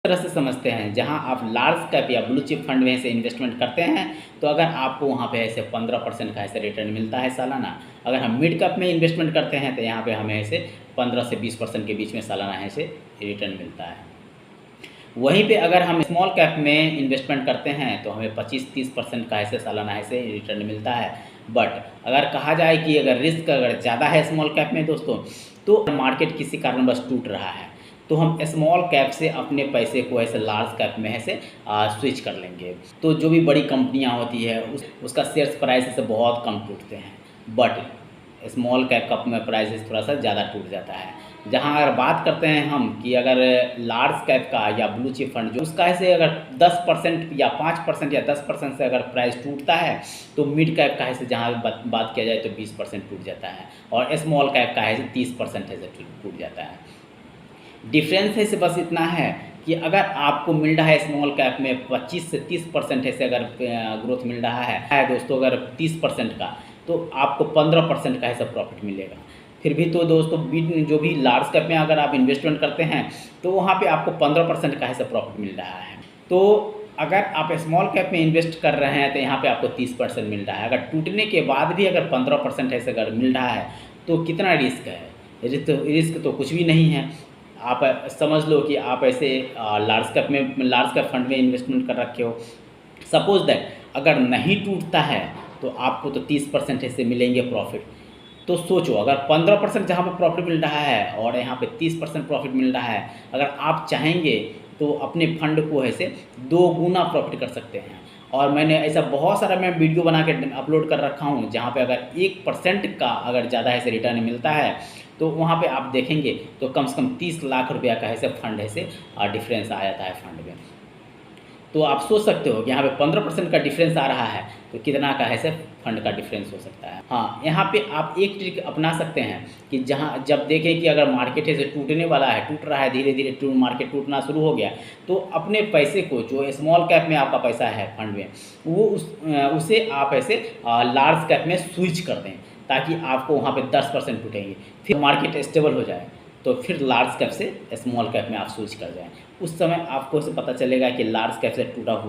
तरह से समझते हैं, जहाँ आप लार्ज कैप या ब्लू चिप फंड में से इन्वेस्टमेंट करते हैं, तो अगर आपको वहाँ पे ऐसे 15% का ऐसे रिटर्न मिलता है सालाना। अगर हम मिड कैप में इन्वेस्टमेंट करते हैं, तो यहाँ पे हमें ऐसे 15 से 20% के बीच में सालाना ऐसे रिटर्न मिलता है। वहीं पे अगर हम स्मॉल कैप में इन्वेस्टमेंट करते हैं, तो हमें 25-30% का ऐसे सालाना ऐसे रिटर्न मिलता है। बट अगर कहा जाए कि अगर रिस्क अगर ज़्यादा है स्मॉल कैप में दोस्तों, तो मार्केट किसी कारणवश टूट रहा है, तो हम स्मॉल कैप से अपने पैसे को ऐसे लार्ज कैप में ऐसे स्विच कर लेंगे। तो जो भी बड़ी कंपनियाँ होती है उसका शेयर्स प्राइस ऐसे बहुत कम टूटते हैं, बट स्मॉल कैप का में प्राइसेस थोड़ा सा ज़्यादा टूट जाता है। जहाँ अगर बात करते हैं हम कि अगर लार्ज कैप का या ब्लू चिप फंड जो उसका ऐसे अगर 10% या 5% या 10% से अगर प्राइस टूटता है, तो मिड कैप का ऐसे जहाँ बात किया जाए तो 20% टूट जाता है, और स्मॉल कैप का ऐसे 30% ऐसे टूट जाता है। डिफरेंस ऐसे बस इतना है कि अगर आपको मिल रहा है स्मॉल कैप में 25 से 30% ऐसे अगर ग्रोथ मिल रहा है दोस्तों, अगर 30% का, तो आपको 15% का ऐसा प्रॉफिट मिलेगा। फिर भी तो दोस्तों जो भी लार्ज कैप में अगर आप इन्वेस्टमेंट करते हैं, तो वहाँ पे आपको 15% का ऐसा प्रॉफिट मिल रहा है। तो अगर आप स्मॉल कैप में इन्वेस्ट कर रहे हैं, तो यहाँ पे आपको 30% मिल रहा है। अगर टूटने के बाद भी अगर 15% ऐसे अगर मिल रहा है, तो कितना रिस्क है? रिस्क तो कुछ भी नहीं है। आप समझ लो कि आप ऐसे लार्ज कैप फंड में इन्वेस्टमेंट कर रखे हो। सपोज़ दैट अगर नहीं टूटता है, तो आपको तो 30% ऐसे मिलेंगे प्रॉफिट। तो सोचो, अगर 15% जहाँ पे प्रॉफिट मिल रहा है और यहाँ पे 30% प्रॉफिट मिल रहा है, अगर आप चाहेंगे तो अपने फंड को ऐसे 2 गुना प्रॉफिट कर सकते हैं। और मैंने ऐसा बहुत सारा मैं वीडियो बना के अपलोड कर रखा हूँ, जहाँ पे अगर 1% का अगर ज़्यादा ऐसे रिटर्न मिलता है, तो वहाँ पे आप देखेंगे तो कम से कम 30 लाख रुपया का ऐसे फंड ऐसे डिफरेंस आ जाता है फंड में। तो आप सोच सकते हो कि यहाँ पे 15% का डिफरेंस आ रहा है, तो कितना का ऐसे फंड का डिफरेंस हो सकता है। हाँ, यहाँ पे आप एक ट्रिक अपना सकते हैं कि जहाँ जब देखें कि अगर मार्केट ऐसे टूटने वाला है, टूट रहा है, धीरे धीरे मार्केट टूटना शुरू हो गया, तो अपने पैसे को जो स्मॉल कैप में आपका पैसा है फंड में, वो उसे आप ऐसे लार्ज कैप में स्विच कर दें, ताकि आपको वहाँ पे 10% टूटेंगे। फिर मार्केट स्टेबल हो जाए, तो फिर लार्ज कैप से स्मॉल कैप में आप स्विच कर जाएँ। उस समय आपको से पता चलेगा कि लार्ज कैप से टूटा हुआ